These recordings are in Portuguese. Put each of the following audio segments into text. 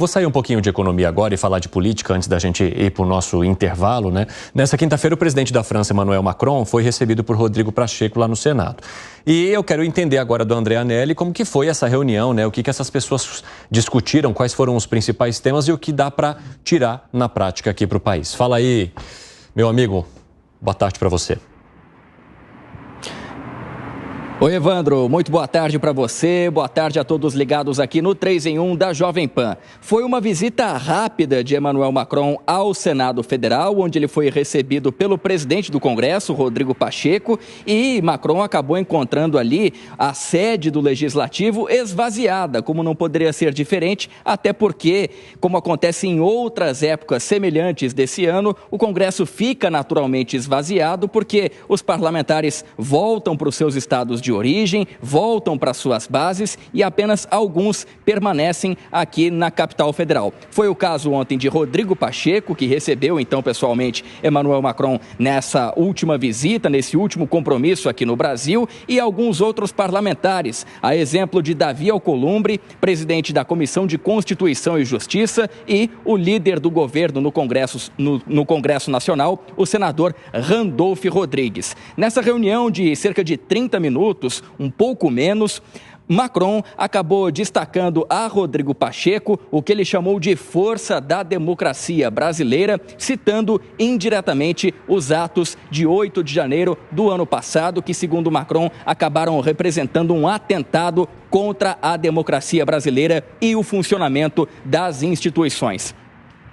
Vou sair um pouquinho de economia agora e falar de política antes da gente ir para o nosso intervalo, né? Nessa quinta-feira, o presidente da França, Emmanuel Macron, foi recebido por Rodrigo Pacheco lá no Senado. E eu quero entender agora do André Anelli como que foi essa reunião, né? O que essas pessoas discutiram, quais foram os principais temas e o que dá para tirar na prática aqui para o país. Fala aí, meu amigo. Boa tarde para você. Oi, Evandro, muito boa tarde para você, boa tarde a todos ligados aqui no 3 em 1 da Jovem Pan. Foi uma visita rápida de Emmanuel Macron ao Senado Federal, onde ele foi recebido pelo presidente do Congresso, Rodrigo Pacheco, e Macron acabou encontrando ali a sede do Legislativo esvaziada, como não poderia ser diferente, até porque, como acontece em outras épocas semelhantes desse ano, o Congresso fica naturalmente esvaziado porque os parlamentares voltam para os seus estados de origem, voltam para suas bases e apenas alguns permanecem aqui na capital federal. Foi o caso ontem de Rodrigo Pacheco, que recebeu então pessoalmente Emmanuel Macron nessa última visita, nesse último compromisso aqui no Brasil, e alguns outros parlamentares, a exemplo de Davi Alcolumbre, presidente da Comissão de Constituição e Justiça, e o líder do governo no Congresso Nacional, o senador Randolph Rodrigues. Nessa reunião de cerca de 30 minutos, um pouco menos, Macron acabou destacando a Rodrigo Pacheco o que ele chamou de força da democracia brasileira, citando indiretamente os atos de 8 de janeiro do ano passado, que, segundo Macron, acabaram representando um atentado contra a democracia brasileira e o funcionamento das instituições.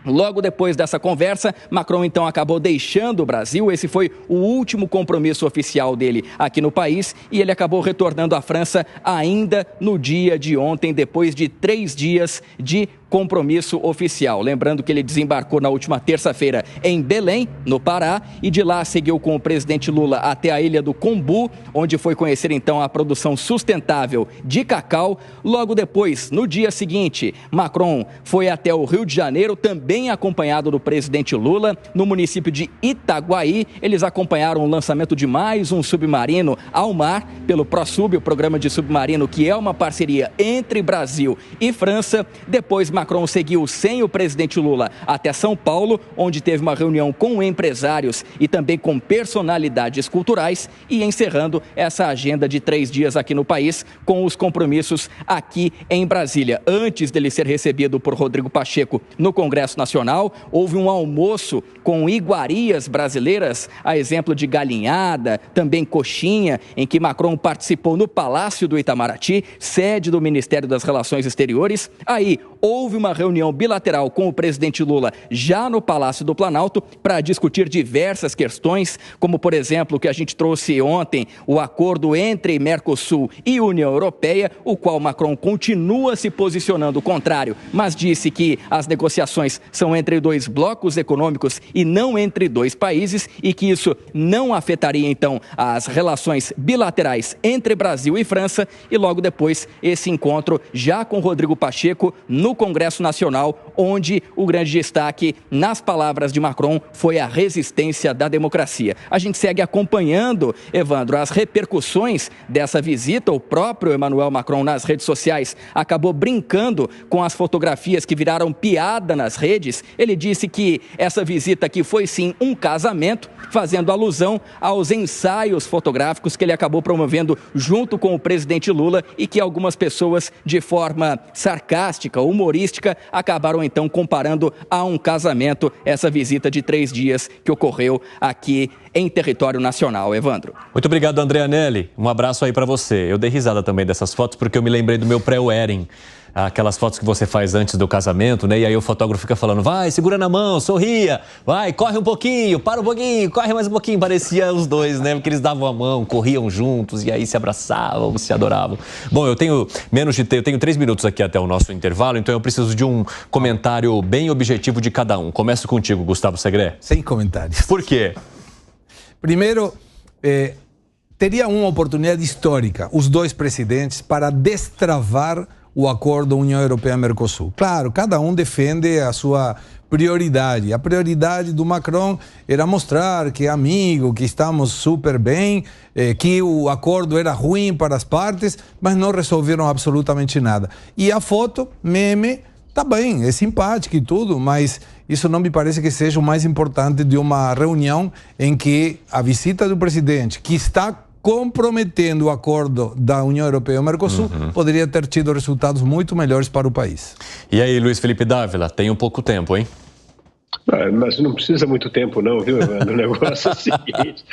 Logo depois dessa conversa, Macron então acabou deixando o Brasil. Esse foi o último compromisso oficial dele aqui no país e ele acabou retornando à França ainda no dia de ontem, depois de 3 dias de compromisso oficial. Lembrando que ele desembarcou na última terça-feira em Belém, no Pará, e de lá seguiu com o presidente Lula até a ilha do Combu, onde foi conhecer então a produção sustentável de cacau. Logo depois, no dia seguinte, Macron foi até o Rio de Janeiro, também acompanhado do presidente Lula, no município de Itaguaí. Eles acompanharam o lançamento de mais um submarino ao mar pelo ProSub, o programa de submarino, que é uma parceria entre Brasil e França. Depois, Macron seguiu sem o presidente Lula até São Paulo, onde teve uma reunião com empresários e também com personalidades culturais, e encerrando essa agenda de 3 dias aqui no país com os compromissos aqui em Brasília. Antes dele ser recebido por Rodrigo Pacheco no Congresso Nacional, houve um almoço com iguarias brasileiras, a exemplo de galinhada, também coxinha, em que Macron participou no Palácio do Itamaraty, sede do Ministério das Relações Exteriores. Aí houve uma reunião bilateral com o presidente Lula já no Palácio do Planalto para discutir diversas questões, como, por exemplo, o que a gente trouxe ontem, o acordo entre Mercosul e União Europeia, o qual Macron continua se posicionando contrário, mas disse que as negociações são entre 2 blocos econômicos e não entre 2 países e que isso não afetaria, então, as relações bilaterais entre Brasil e França. E logo depois, esse encontro já com Rodrigo Pacheco no Congresso Nacional, onde o grande destaque, nas palavras de Macron, foi a resistência da democracia. A gente segue acompanhando, Evandro, as repercussões dessa visita. O próprio Emmanuel Macron, nas redes sociais, acabou brincando com as fotografias que viraram piada nas redes. Ele disse que essa visita aqui foi sim um casamento, fazendo alusão aos ensaios fotográficos que ele acabou promovendo junto com o presidente Lula e que algumas pessoas, de forma sarcástica, humorística, acabaram então comparando a um casamento essa visita de 3 dias que ocorreu aqui em território nacional. Evandro. Muito obrigado, André Anelli. Um abraço aí para você. Eu dei risada também dessas fotos porque eu me lembrei do meu pré-wedding. Aquelas fotos que você faz antes do casamento, né? E aí o fotógrafo fica falando, vai, segura na mão, sorria, vai, corre um pouquinho, para um pouquinho, corre mais um pouquinho. Parecia os dois, né? Porque eles davam a mão, corriam juntos e aí se abraçavam, se adoravam. Bom, eu tenho 3 minutos aqui até o nosso intervalo, então eu preciso de um comentário bem objetivo de cada um. Começo contigo, Gustavo Segré. Sem comentários. Por quê? Primeiro, teria uma oportunidade histórica, os 2 presidentes, para destravar o acordo União Europeia-Mercosul. Claro, cada um defende a sua prioridade. A prioridade do Macron era mostrar que é amigo, que estamos super bem, que o acordo era ruim para as partes, mas não resolveram absolutamente nada. E a foto, meme, Tá bem, é simpático e tudo, mas isso não me parece que seja o mais importante de uma reunião em que a visita do presidente, que está comprometendo o acordo da União Europeia e o Mercosul, poderia ter tido resultados muito melhores para o país. E aí, Luiz Felipe Dávila, tem um pouco tempo, hein? Mas não precisa muito tempo não, viu, Evandro? O negócio é o seguinte,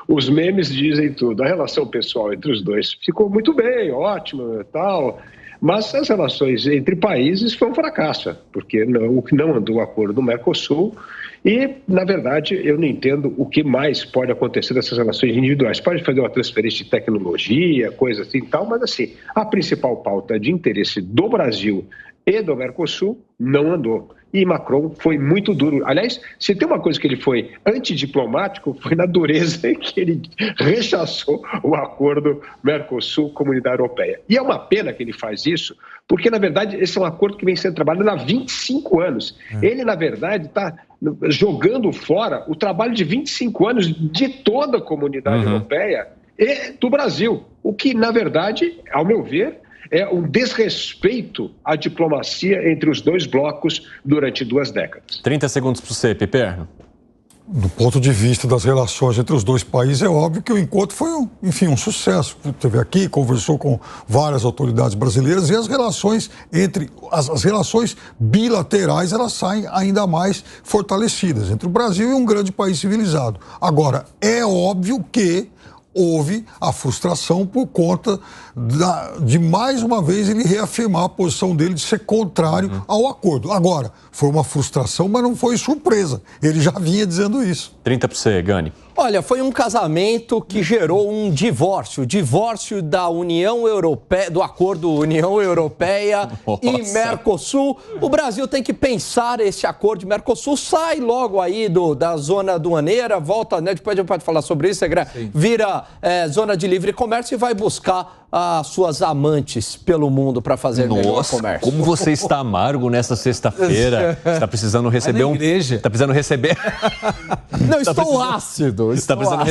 os memes dizem tudo, a relação pessoal entre os dois ficou muito bem, ótimo e tal, mas as relações entre países foi um fracasso, porque o que não andou o acordo do Mercosul e, na verdade, eu não entendo o que mais pode acontecer dessas relações individuais. Pode fazer uma transferência de tecnologia, coisa assim e tal, mas assim, a principal pauta de interesse do Brasil e do Mercosul não andou. E Macron foi muito duro. Aliás, se tem uma coisa que ele foi antidiplomático, foi na dureza que ele rechaçou o acordo Mercosul-Comunidade Europeia. E é uma pena que ele faz isso, porque, na verdade, esse é um acordo que vem sendo trabalhado há 25 anos. Ele, na verdade, está jogando fora o trabalho de 25 anos de toda a Comunidade Europeia e do Brasil. O que, na verdade, ao meu ver, é um desrespeito à diplomacia entre os dois blocos durante 2 décadas. 30 segundos para você, Piperno. Do ponto de vista das relações entre os dois países, é óbvio que o encontro foi, um sucesso. Esteve aqui, conversou com várias autoridades brasileiras e as relações as relações bilaterais, elas saem ainda mais fortalecidas entre o Brasil e um grande país civilizado. Agora, é óbvio que houve a frustração por conta de, mais uma vez, ele reafirmar a posição dele de ser contrário ao acordo. Agora, foi uma frustração, mas não foi surpresa. Ele já vinha dizendo isso. 30 para você, Gani. Olha, foi um casamento que gerou um divórcio da União Europeia, do acordo União Europeia e Mercosul. O Brasil tem que pensar esse acordo de Mercosul, sai logo aí da zona aduaneira, volta, né? Depois a gente pode falar sobre isso, vira zona de livre comércio e vai buscar as suas amantes pelo mundo para fazer melhor comércio. Como você está amargo nessa sexta-feira. Está precisando receber igreja. Está precisando receber... Não, estou ácido. Está precisando